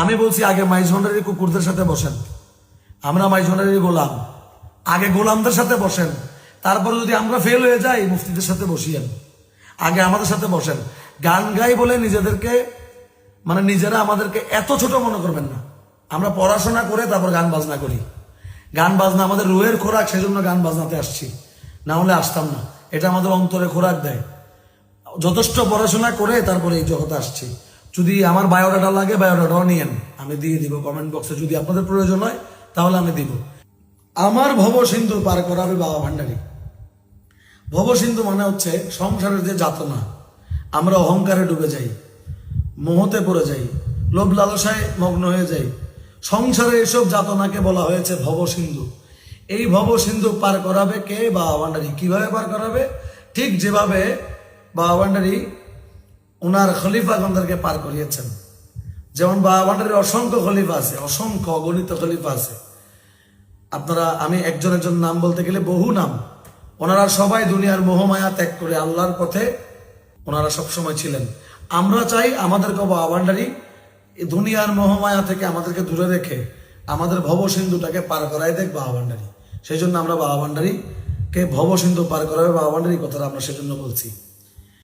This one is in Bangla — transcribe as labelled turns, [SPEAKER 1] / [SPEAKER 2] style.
[SPEAKER 1] আমি বলছি আগে মাইজভান্ডারি কুকুরদের সাথে বসেন, আমরা মাইজভান্ডারি গোলাম, আগে গোলামদের সাথে বসেন, তারপরে যদি আমরা ফেল হয়ে যাই মুফতিদের সাথে বসিয়েন, আগে আমাদের সাথে বসেন। গান গাই বলে নিজেদেরকে মানে নিজেরা আমাদেরকে এত ছোট মনে করবেন না। আমরা পড়াশোনা করে তারপর গান বাজনা করি, গান বাজনা আমাদের রুহের খোরাক, সেজন্য গান বাজনাতে আসছি, না হলে আসতাম না। এটা আমাদের অন্তরে খোরাক দেয়। যথেষ্ট পড়াশোনা করে তারপরে এই জগতে আসছি। যদি আমার বায়োডাটা লাগে বায়োডাটাও নিয়েন, আমি দিয়ে দিব কমেন্ট বক্সে, যদি আপনাদের প্রয়োজন হয় তাহলে আমি দিব। আমার ভব সিন্ধু পার করাবে বাবা ভান্ডারী। ভব সিন্ধু মানে হচ্ছে সংসারের যে যাতনা, আমরা অহংকারে ডুবে যাই, মোহতে পড়ে যাই, লোভ লালসায় মগ্ন হয়ে যাই, সংসারে এসব যাতনাকে বলা হয়েছে ভব সিন্ধু। এই ভব সিন্ধু পার করাবে কে? বাবা ভান্ডারী। কিভাবে পার করাবে? ঠিক যেভাবে বাবা ভান্ডারী ওনার খলিফাগণদেরকে পার করিয়েছেন। যেমন বাবা ভান্ডারীর অসংখ্য খলিফা আছে, অসংখ্য অগণিত খলিফা আছে। আপনারা, আমি একজন একজন নাম বলতে গেলে বহু নাম। ওনারা সবাই দুনিয়ার মোহমায়া ত্যাগ করে আল্লাহর পথে ওনারা সবসময় ছিলেন। আমরা চাই আমাদেরকে বাবা ভান্ডারী এই দুনিয়ার মোহমায়া থেকে আমাদেরকে দূরে রেখে আমাদের ভব সিন্ধুটাকে পার করাই দেখ বাবা ভান্ডারী। সেই জন্য আমরা বাবা ভান্ডারীকে ভব সিন্ধু পার করাবে বাবা ভান্ডারী কথাটা আমরা সেজন্য বলছি।